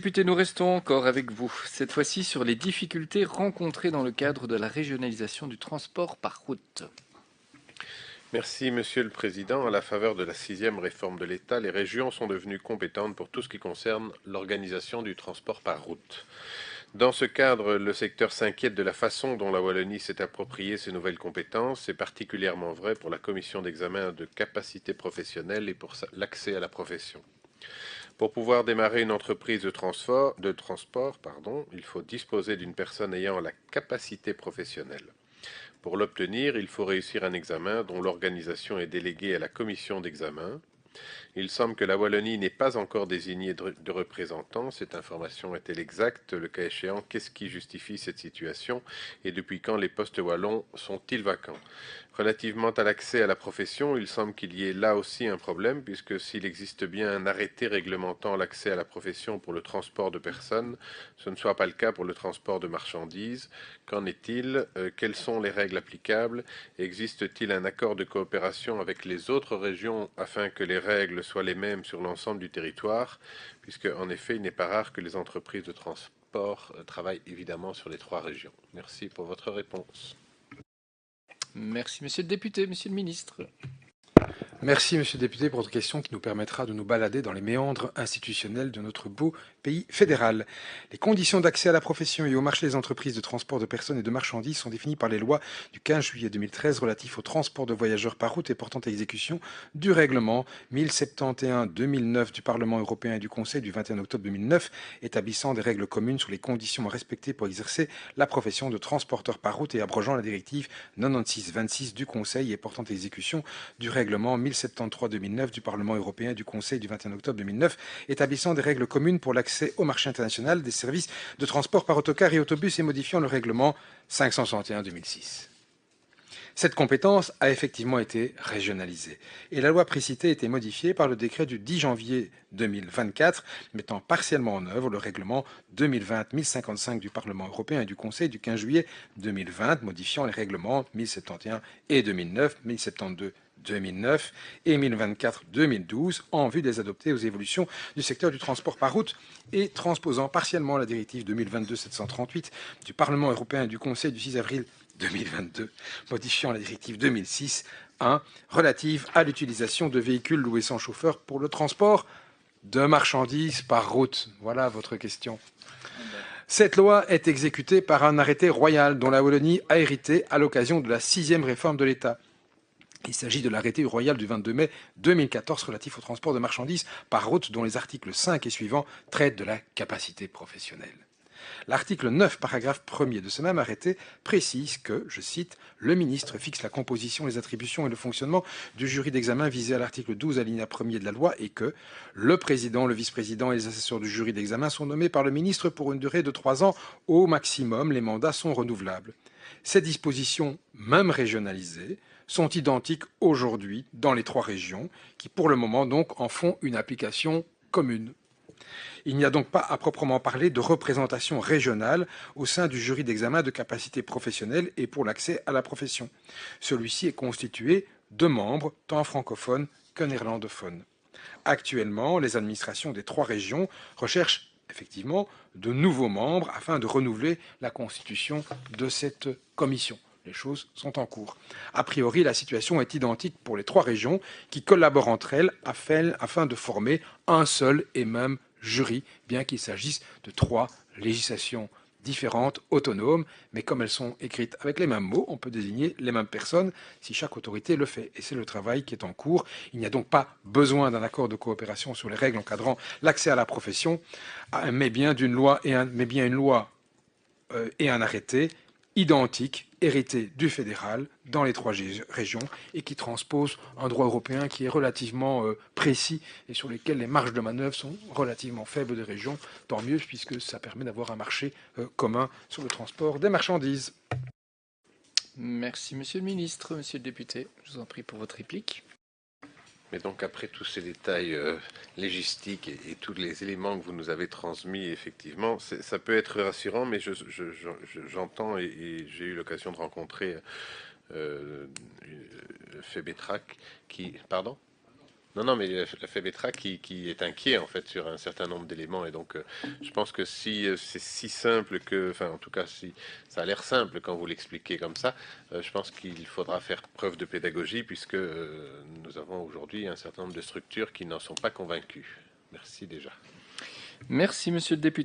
député, nous restons encore avec vous, cette fois-ci sur les difficultés rencontrées dans le cadre de la régionalisation du transport par route. Merci, Monsieur le Président. À la faveur de la 6e réforme de l'État, les régions sont devenues compétentes pour tout ce qui concerne l'organisation du transport par route. Dans ce cadre, le secteur s'inquiète de la façon dont la Wallonie s'est appropriée ces nouvelles compétences. C'est particulièrement vrai pour la commission d'examen de capacité professionnelle et pour l'accès à la profession. Pour pouvoir démarrer une entreprise de transport, il faut disposer d'une personne ayant la capacité professionnelle. Pour l'obtenir, il faut réussir un examen dont l'organisation est déléguée à la commission d'examen. Il semble que la Wallonie n'ait pas encore désigné de représentants. Cette information est-elle exacte? Le cas échéant, qu'est-ce qui justifie cette situation? Et depuis quand les postes wallons sont-ils vacants? Relativement à l'accès à la profession, il semble qu'il y ait là aussi un problème, puisque s'il existe bien un arrêté réglementant l'accès à la profession pour le transport de personnes, ce ne soit pas le cas pour le transport de marchandises. Qu'en est-il? Quelles sont les règles applicables? Existe-t-il un accord de coopération avec les autres régions afin que les règles soient les mêmes sur l'ensemble du territoire? Puisque, en effet, il n'est pas rare que les entreprises de transport travaillent évidemment sur les 3 régions. Merci pour votre réponse. Merci Monsieur le député, Monsieur le ministre. Merci, Monsieur le député, pour votre question qui nous permettra de nous balader dans les méandres institutionnels de notre beau pays fédéral. Les conditions d'accès à la profession et au marché des entreprises de transport de personnes et de marchandises sont définies par les lois du 15 juillet 2013 relatifs au transport de voyageurs par route et portant exécution du règlement 1071-2009 du Parlement européen et du Conseil du 21 octobre 2009 établissant des règles communes sur les conditions à respecter pour exercer la profession de transporteur par route et abrogeant la directive 96-26 du Conseil et portant exécution du règlement 1073-2009 du Parlement européen et du Conseil du 21 octobre 2009 établissant des règles communes pour l'accès au marché international des services de transport par autocar et autobus et modifiant le règlement 561-2006. Cette compétence a effectivement été régionalisée et la loi précitée a été modifiée par le décret du 10 janvier 2024 mettant partiellement en œuvre le règlement 2020-1055 du Parlement européen et du Conseil du 15 juillet 2020 modifiant les règlements 1071 et 2009, 1072 2009 et 1024-2012 en vue de les adopter aux évolutions du secteur du transport par route et transposant partiellement la directive 2022-738 du Parlement européen et du Conseil du 6 avril 2022, modifiant la directive 2006-1 relative à l'utilisation de véhicules loués sans chauffeur pour le transport de marchandises par route. Voilà votre question. Cette loi est exécutée par un arrêté royal dont la Wallonie a hérité à l'occasion de la 6e réforme de l'État. Il s'agit de l'arrêté royal du 22 mai 2014 relatif au transport de marchandises par route dont les articles 5 et suivants traitent de la capacité professionnelle. L'article 9, paragraphe 1er de ce même arrêté précise que, je cite, « Le ministre fixe la composition, les attributions et le fonctionnement du jury d'examen visé à l'article 12 alinéa 1er de la loi et que le président, le vice-président et les assesseurs du jury d'examen sont nommés par le ministre pour une durée de 3 ans au maximum. Les mandats sont renouvelables. » Ces dispositions, même régionalisées, sont identiques aujourd'hui dans les 3 régions qui, pour le moment, donc, en font une application commune. Il n'y a donc pas à proprement parler de représentation régionale au sein du jury d'examen de capacité professionnelle et pour l'accès à la profession. Celui-ci est constitué de membres tant francophones que néerlandophones. Actuellement, les administrations des 3 régions recherchent effectivement de nouveaux membres afin de renouveler la constitution de cette commission. Les choses sont en cours. A priori, la situation est identique pour les 3 régions qui collaborent entre elles afin de former un seul et même jury, bien qu'il s'agisse de 3 législations différentes, autonomes, mais comme elles sont écrites avec les mêmes mots, on peut désigner les mêmes personnes si chaque autorité le fait. Et c'est le travail qui est en cours. Il n'y a donc pas besoin d'un accord de coopération sur les règles encadrant l'accès à la profession, mais bien une loi et un arrêté identiques, hérités du fédéral dans les 3 régions et qui transposent un droit européen qui est relativement précis et sur lesquels les marges de manœuvre sont relativement faibles des régions. Tant mieux puisque ça permet d'avoir un marché commun sur le transport des marchandises. Merci Monsieur le ministre, Monsieur le député. Je vous en prie pour votre réplique. Mais donc après tous ces détails légistiques et tous les éléments que vous nous avez transmis, effectivement, ça peut être rassurant, mais j'entends et j'ai eu l'occasion de rencontrer Febetrac qui... Pardon ? Non, mais la FEBETRA qui est inquiet en fait sur un certain nombre d'éléments et donc je pense que si c'est si simple que, enfin en tout cas si ça a l'air simple quand vous l'expliquez comme ça, je pense qu'il faudra faire preuve de pédagogie puisque nous avons aujourd'hui un certain nombre de structures qui n'en sont pas convaincues. Merci déjà. Merci, monsieur le député.